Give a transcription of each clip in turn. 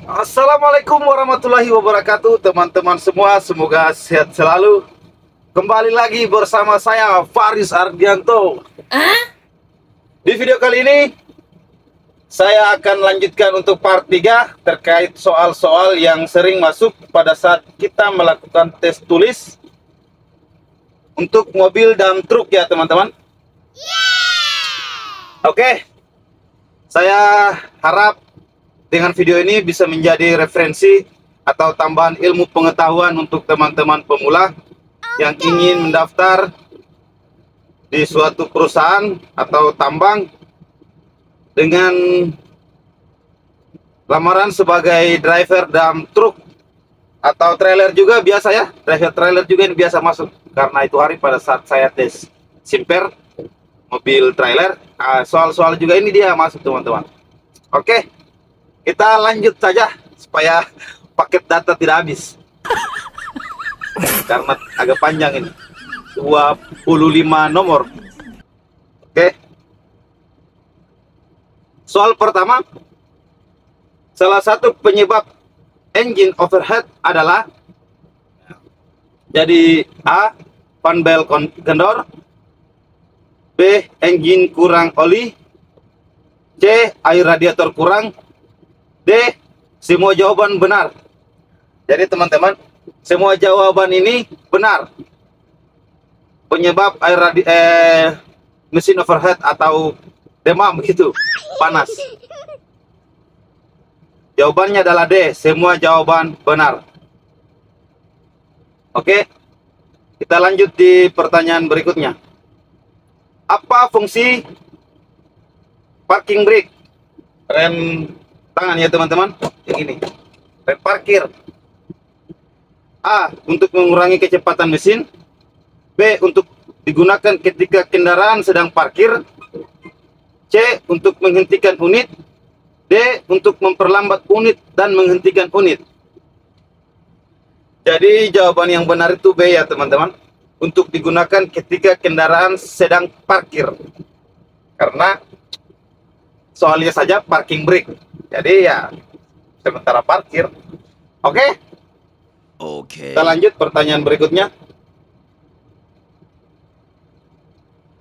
Assalamualaikum warahmatullahi wabarakatuh, teman-teman semua. Semoga sehat selalu. Kembali lagi bersama saya Faris Ardianto. Di video kali ini saya akan lanjutkan untuk part 3 terkait soal-soal yang sering masuk pada saat kita melakukan tes tulis untuk mobil dan truk ya teman-teman. Oke, saya harap dengan video ini bisa menjadi referensi atau tambahan ilmu pengetahuan untuk teman-teman pemula yang ingin mendaftar di suatu perusahaan atau tambang dengan lamaran sebagai driver dump truk atau trailer juga biasa ya. Driver trailer juga yang biasa masuk, karena itu hari pada saat saya tes simper mobil trailer, soal-soal juga ini dia masuk teman-teman. Oke, kita lanjut saja supaya paket data tidak habis. Karena agak panjang ini. 25 nomor. Oke. Soal pertama. Salah satu penyebab engine overhead adalah, jadi A, fan belt kendor, B, engine kurang oli, C, air radiator kurang, D, semua jawaban benar. Jadi teman-teman, semua jawaban ini benar. Penyebab mesin overhead atau demam begitu, panas. Jawabannya adalah D, semua jawaban benar. Oke, kita lanjut di pertanyaan berikutnya. Apa fungsi parking brake? Rem tangan ya teman-teman, yang ini rem parkir. A, untuk mengurangi kecepatan mesin. B, untuk digunakan ketika kendaraan sedang parkir. C, untuk menghentikan unit. D, untuk memperlambat unit dan menghentikan unit. Jadi jawaban yang benar itu B ya teman-teman, untuk digunakan ketika kendaraan sedang parkir, karena soalnya saja parking brake. Jadi ya sementara parkir. Oke. Kita lanjut pertanyaan berikutnya.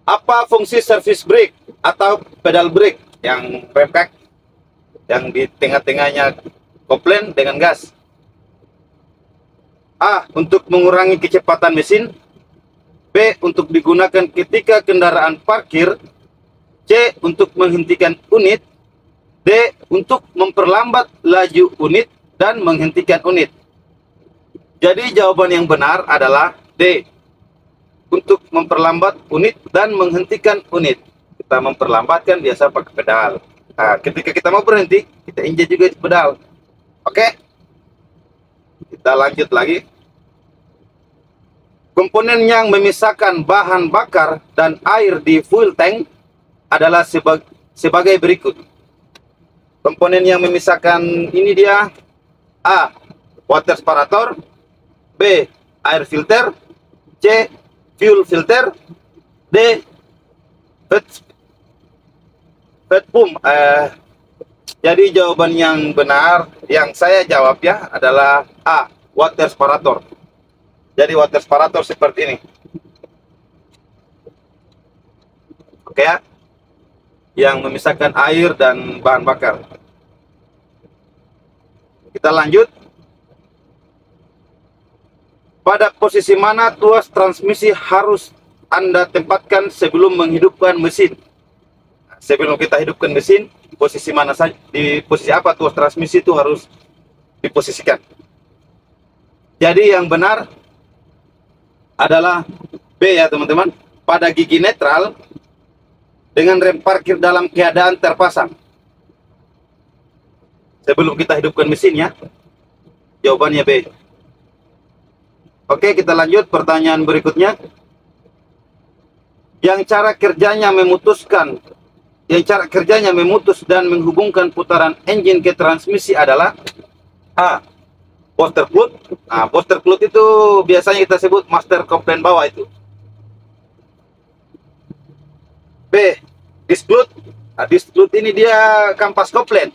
Apa fungsi service brake atau pedal brake yang rem kaki yang di tengah-tengahnya kopling dengan gas? A, untuk mengurangi kecepatan mesin. B, untuk digunakan ketika kendaraan parkir. C, untuk menghentikan unit. D, untuk memperlambat laju unit dan menghentikan unit. Jadi jawaban yang benar adalah D, untuk memperlambat unit dan menghentikan unit. Kita memperlambatkan biasa pakai pedal. Nah, ketika kita mau berhenti, kita injek juga pedal. Oke, kita lanjut lagi. Komponen yang memisahkan bahan bakar dan air di fuel tank adalah sebagai berikut. Komponen yang memisahkan ini dia: A, water separator. B, air filter. C, fuel filter. D, fat pump. Jadi jawaban yang benar yang saya jawab ya adalah A, water separator. Jadi water separator seperti ini. Oke ya, yang memisahkan air dan bahan bakar. Kita lanjut. Pada posisi mana tuas transmisi harus Anda tempatkan sebelum menghidupkan mesin? Sebelum kita hidupkan mesin, posisi mana saja, di posisi apa tuas transmisi itu harus diposisikan? Jadi yang benar adalah B ya teman-teman, pada gigi netral dengan rem parkir dalam keadaan terpasang. Sebelum kita hidupkan mesinnya, jawabannya B. Oke, kita lanjut pertanyaan berikutnya. Yang cara kerjanya memutus dan menghubungkan putaran engine ke transmisi adalah A, booster clutch. Nah, booster clutch itu biasanya kita sebut master kopling bawah itu. B, disc clutch. Nah, disc clutch ini dia kampas kopling.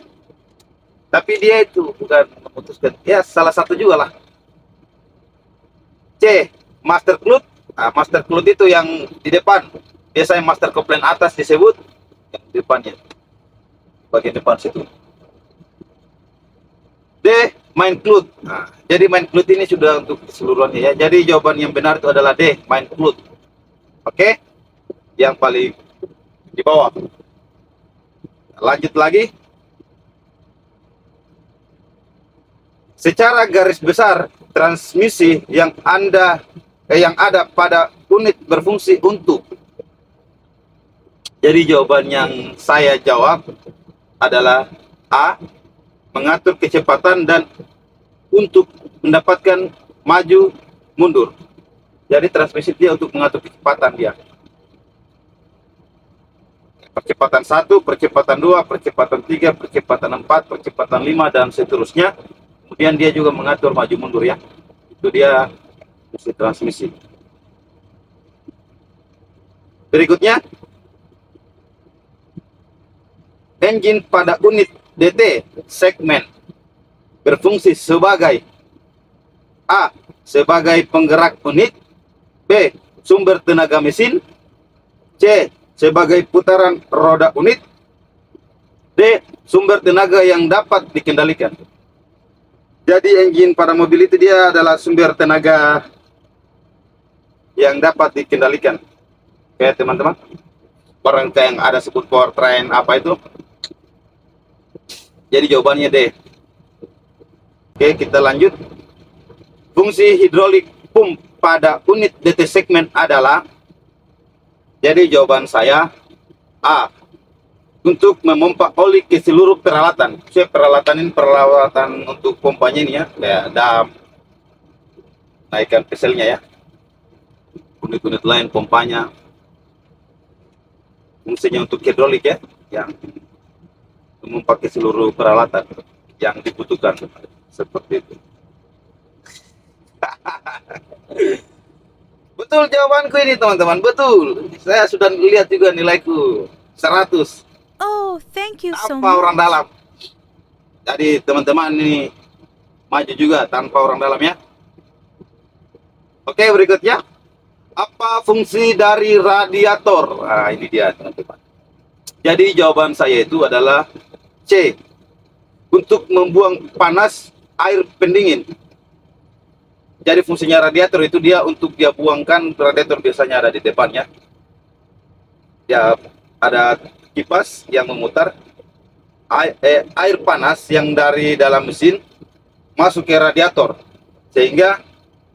Tapi dia itu bukan memutuskan. Ya, salah satu juga lah. C. Master clue. Nah, master clue itu yang di depan. Biasanya master komplain atas disebut yang di depannya. Bagian depan situ. D. Main clue. Nah, jadi main clue ini sudah untuk keseluruhannya ya. Jadi jawaban yang benar itu adalah D. Main clue. Oke? Yang paling di bawah. Lanjut lagi. Secara garis besar, transmisi yang ada pada unit berfungsi untuk. Jadi jawaban yang saya jawab adalah A. Mengatur kecepatan dan untuk mendapatkan maju mundur. Jadi transmisi dia untuk mengatur kecepatan dia. Percepatan 1, percepatan 2, percepatan 3, percepatan 4, percepatan 5, dan seterusnya. Kemudian dia juga mengatur maju mundur ya. Itu dia fungsi transmisi. Berikutnya, engine pada unit DT segmen berfungsi sebagai A. Sebagai penggerak unit, B. Sumber tenaga mesin, C. Sebagai putaran roda unit, D. Sumber tenaga yang dapat dikendalikan. Jadi engine pada mobil itu dia adalah sumber tenaga yang dapat dikendalikan. Oke teman-teman, orang yang ada sebut powertrain apa itu. Jadi jawabannya D. Oke, kita lanjut. Fungsi hidrolik pump pada unit DT segmen adalah. Jadi jawaban saya A. Untuk memompa oli ke seluruh peralatan. Peralatan ini peralatan untuk pompanya ini ya, kayak dam, naikkan peselnya ya, unit-unit lain pompanya. Fungsinya untuk hidrolik ya, yang memompa ke seluruh peralatan yang dibutuhkan seperti itu. Betul jawabanku ini teman-teman, betul. Saya sudah lihat juga nilaiku 100. Oh, thank you so Tanpa much. orang dalam. Jadi teman-teman ini maju juga tanpa orang dalam ya. Oke, berikutnya. Apa fungsi dari radiator? Nah, ini dia teman-teman. Jadi jawaban saya itu adalah C. Untuk membuang panas air pendingin. Jadi fungsinya radiator itu dia untuk dia buangkan, radiator biasanya ada di depannya. Ya, ada kipas yang memutar air panas yang dari dalam mesin masuk ke radiator, sehingga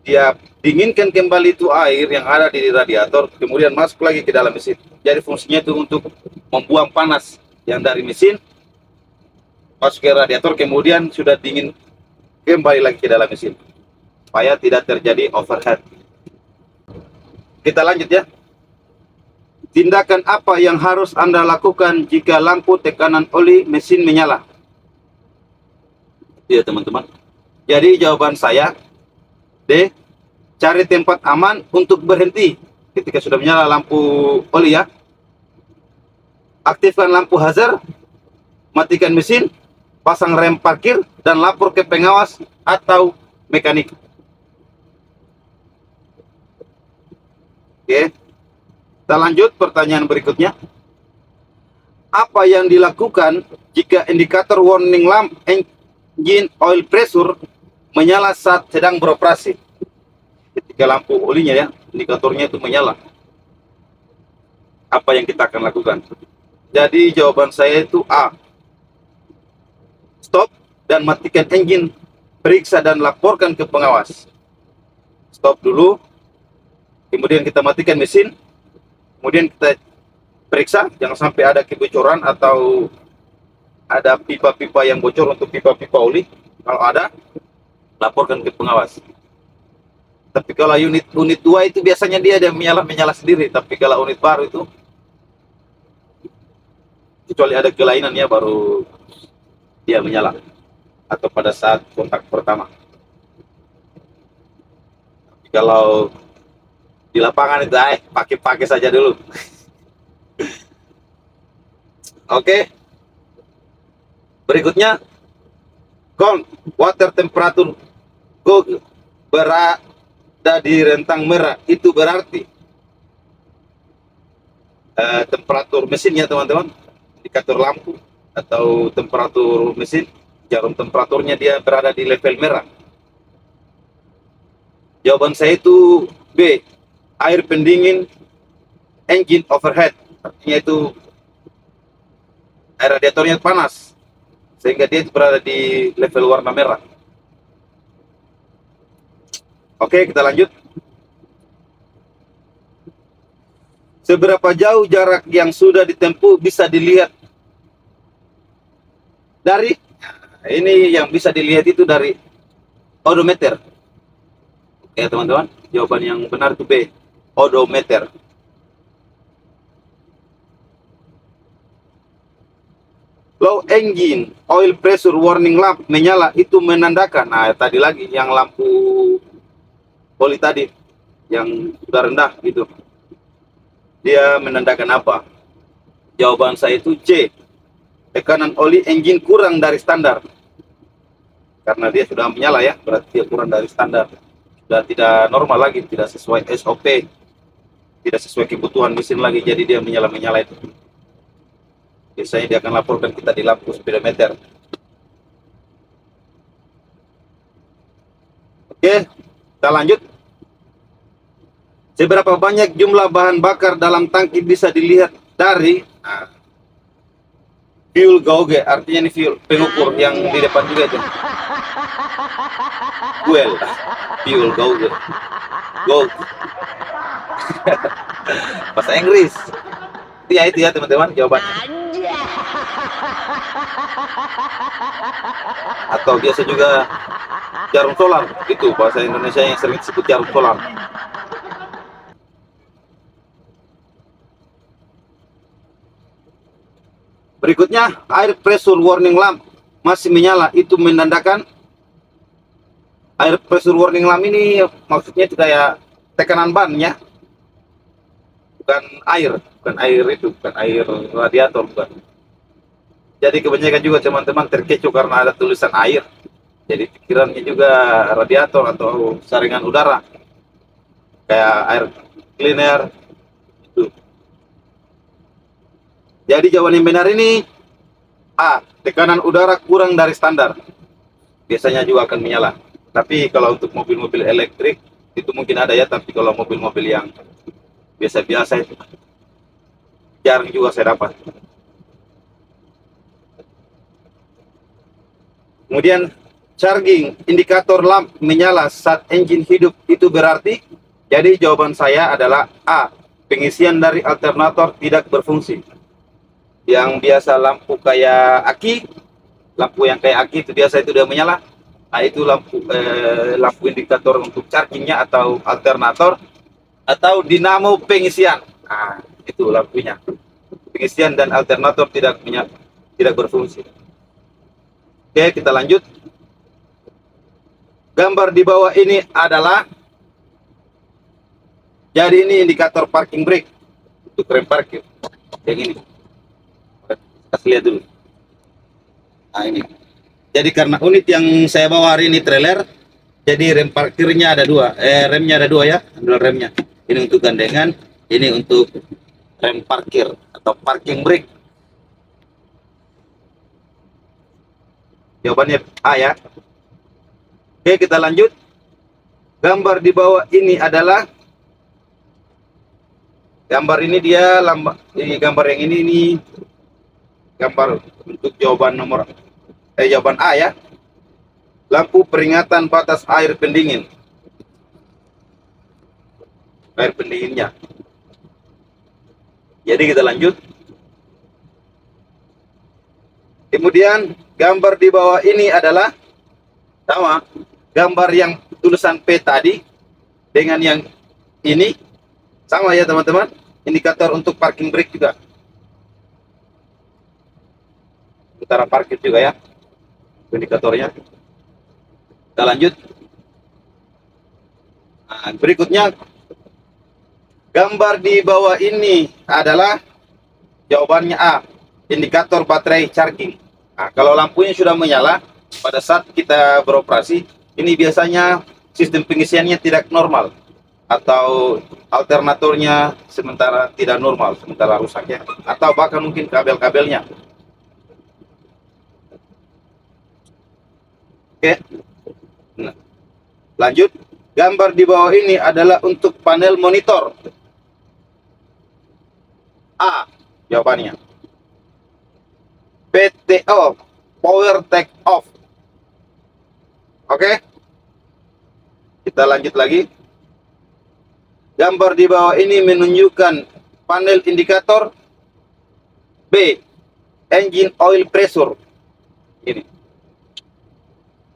dia dinginkan kembali itu air yang ada di radiator, kemudian masuk lagi ke dalam mesin. Jadi fungsinya itu untuk membuang panas yang dari mesin masuk ke radiator, kemudian sudah dingin kembali lagi ke dalam mesin, supaya tidak terjadi overheat. Kita lanjut ya. Tindakan apa yang harus Anda lakukan jika lampu tekanan oli mesin menyala? Ya teman-teman. Jadi jawaban saya D. Cari tempat aman untuk berhenti ketika sudah menyala lampu oli ya. Aktifkan lampu hazard, matikan mesin, pasang rem parkir, dan lapor ke pengawas atau mekanik. Oke. Kita lanjut pertanyaan berikutnya. Apa yang dilakukan jika indikator warning lamp engine oil pressure menyala saat sedang beroperasi? Ketika lampu olinya ya, indikatornya itu menyala. Apa yang kita akan lakukan? Jadi jawaban saya itu A. Stop dan matikan engine, periksa dan laporkan ke pengawas. Stop dulu, kemudian kita matikan mesin, kemudian kita periksa, jangan sampai ada kebocoran atau ada pipa-pipa yang bocor untuk pipa-pipa oli. Kalau ada, laporkan ke pengawas. Tapi kalau unit 2 itu biasanya dia ada menyala sendiri. Tapi kalau unit baru itu, kecuali ada kelainan ya, baru dia menyala. Atau pada saat kontak pertama. Tapi kalau di lapangan itu pakai saja dulu. Oke. Berikutnya, count water temperature gauge berada di rentang merah, itu berarti temperatur mesinnya teman-teman, indikator lampu atau temperatur mesin, jarum temperaturnya dia berada di level merah. Jawaban saya itu B, air pendingin engine overhead, artinya itu air radiatornya panas sehingga dia berada di level warna merah. Oke, kita lanjut. Seberapa jauh jarak yang sudah ditempuh bisa dilihat dari, ini yang bisa dilihat itu dari odometer. Oke teman-teman, jawaban yang benar itu B, odometer. Low engine oil pressure warning lamp menyala, itu menandakan, nah tadi lagi yang lampu oli tadi yang sudah rendah gitu, dia menandakan apa? Jawaban saya itu C, tekanan oli engine kurang dari standar. Karena dia sudah menyala ya, berarti dia kurang dari standar, sudah tidak normal lagi, tidak sesuai SOP, tidak sesuai kebutuhan mesin lagi, jadi dia menyala-menyala itu. Biasanya dia akan laporkan kita di lampu speedometer. Oke, kita lanjut. Seberapa banyak jumlah bahan bakar dalam tangki bisa dilihat dari fuel gauge, artinya ini fuel pengukur yang di depan juga itu. Fuel gauge. Gauge. Bahasa Inggris. Itu ya teman-teman jawabannya. Atau biasa juga jarum solar, itu bahasa Indonesia yang sering disebut jarum solar. Berikutnya, air pressure warning lamp masih menyala, itu menandakan air pressure warning lamp ini maksudnya itu kayak tekanan ban ya, bukan air itu, bukan air radiator, bukan. Jadi kebanyakan juga teman-teman terkecoh karena ada tulisan air, jadi pikirannya juga radiator atau saringan udara kayak air cleaner itu. Jadi jawaban yang benar ini A, tekanan udara kurang dari standar, biasanya juga akan menyala. Tapi kalau untuk mobil-mobil elektrik itu mungkin ada ya, tapi kalau mobil-mobil yang biasa-biasa itu jarang juga saya dapat. Kemudian charging indikator lamp menyala saat engine hidup, itu berarti, jadi jawaban saya adalah A, pengisian dari alternator tidak berfungsi. Yang biasa lampu kayak aki, lampu yang kayak aki itu biasa itu udah menyala, nah itu lampu indikator untuk chargingnya atau alternator atau dinamo pengisian. Nah itu lampunya, pengisian dan alternator tidak berfungsi. Oke, kita lanjut. Gambar di bawah ini adalah, jadi ini indikator parking brake untuk rem parkir yang ini. Kita lihat dulu. Nah ini. Jadi karena unit yang saya bawa hari ini trailer, jadi rem parkirnya ada dua, remnya ada dua ya, dua remnya. Ini untuk gandengan, ini untuk rem parkir atau parking brake. Jawabannya A ya. Oke, kita lanjut. Gambar di bawah ini adalah, gambar ini dia ini gambar yang ini gambar untuk jawaban jawaban A ya. Lampu peringatan batas air pendingin. Air pendinginnya. Jadi kita lanjut. Kemudian gambar di bawah ini adalah sama, gambar yang tulisan P tadi dengan yang ini sama ya teman-teman, indikator untuk parking brake juga, utara parkir juga ya indikatornya. Kita lanjut. Nah, berikutnya gambar di bawah ini adalah jawabannya A, indikator baterai charging. Nah, kalau lampunya sudah menyala, pada saat kita beroperasi, ini biasanya sistem pengisiannya tidak normal atau alternatornya sementara tidak normal, sementara rusaknya, atau bahkan mungkin kabel-kabelnya. Oke, nah, lanjut. Gambar di bawah ini adalah untuk panel monitor. A, jawabannya. PTO, power take off. Oke, kita lanjut lagi. Gambar di bawah ini menunjukkan panel indikator. B, engine oil pressure. Ini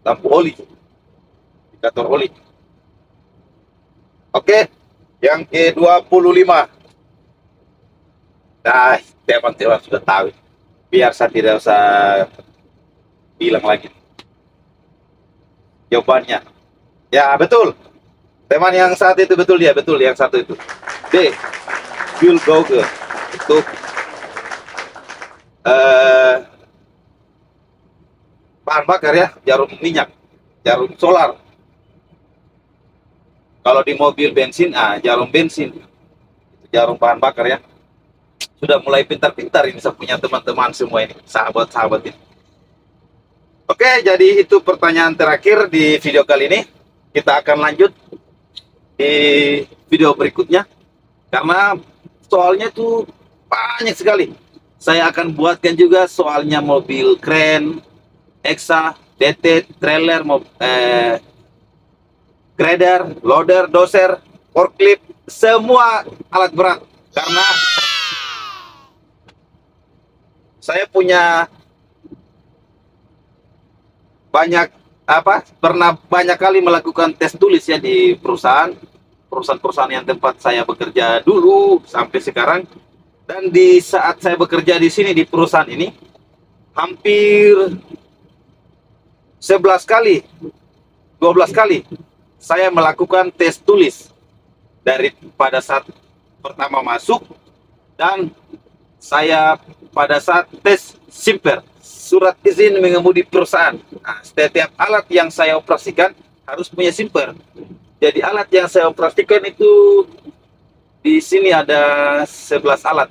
lampu oli, indikator oli. Oke, yang ke-25. Nah, teman-teman sudah tahu. Biar saya tidak usah bilang lagi. Jawabannya. Ya, betul. Teman yang saat itu betul dia, betul yang satu itu. D, fuel gauge. Untuk bahan bakar ya, jarum minyak, jarum solar. Kalau di mobil bensin, jarum bensin, jarum bahan bakar ya. Sudah mulai pintar-pintar ini saya punya teman-teman semua ini, sahabat-sahabat ini. Oke, jadi itu pertanyaan terakhir di video kali ini. Kita akan lanjut di video berikutnya, karena soalnya tuh banyak sekali. Saya akan buatkan juga soalnya mobil kren, Exa, DT, trailer, grader, loader, doser, forklift, semua alat berat. Karena saya punya pernah banyak kali melakukan tes tulis ya di perusahaan yang tempat saya bekerja dulu sampai sekarang. Dan di saat saya bekerja di sini di perusahaan ini hampir 11 kali, 12 kali saya melakukan tes tulis dari pada saat pertama masuk, dan saya pada saat tes simper, surat izin mengemudi perusahaan. Nah, setiap alat yang saya operasikan harus punya simper. Jadi alat yang saya operasikan itu di sini ada 11 alat.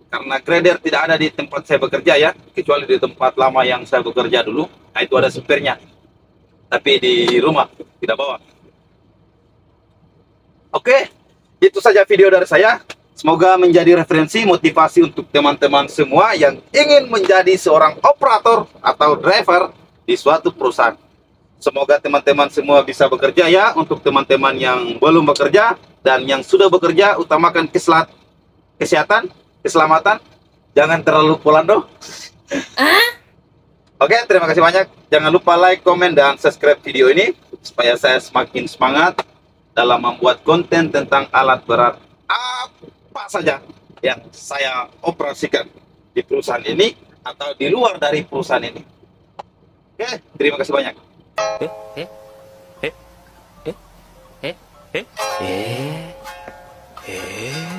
Karena grader tidak ada di tempat saya bekerja ya, kecuali di tempat lama yang saya bekerja dulu. Nah, itu ada simpernya. Tapi di rumah tidak bawa. Oke, itu saja video dari saya. Semoga menjadi referensi motivasi untuk teman-teman semua yang ingin menjadi seorang operator atau driver di suatu perusahaan. Semoga teman-teman semua bisa bekerja ya. Untuk teman-teman yang belum bekerja dan yang sudah bekerja, utamakan kesehatan, keselamatan. Jangan terlalu polando. Oke, terima kasih banyak. Jangan lupa like, komen, dan subscribe video ini supaya saya semakin semangat dalam membuat konten tentang alat berat apa saja yang saya operasikan di perusahaan ini atau di luar dari perusahaan ini. Oke, terima kasih banyak. eh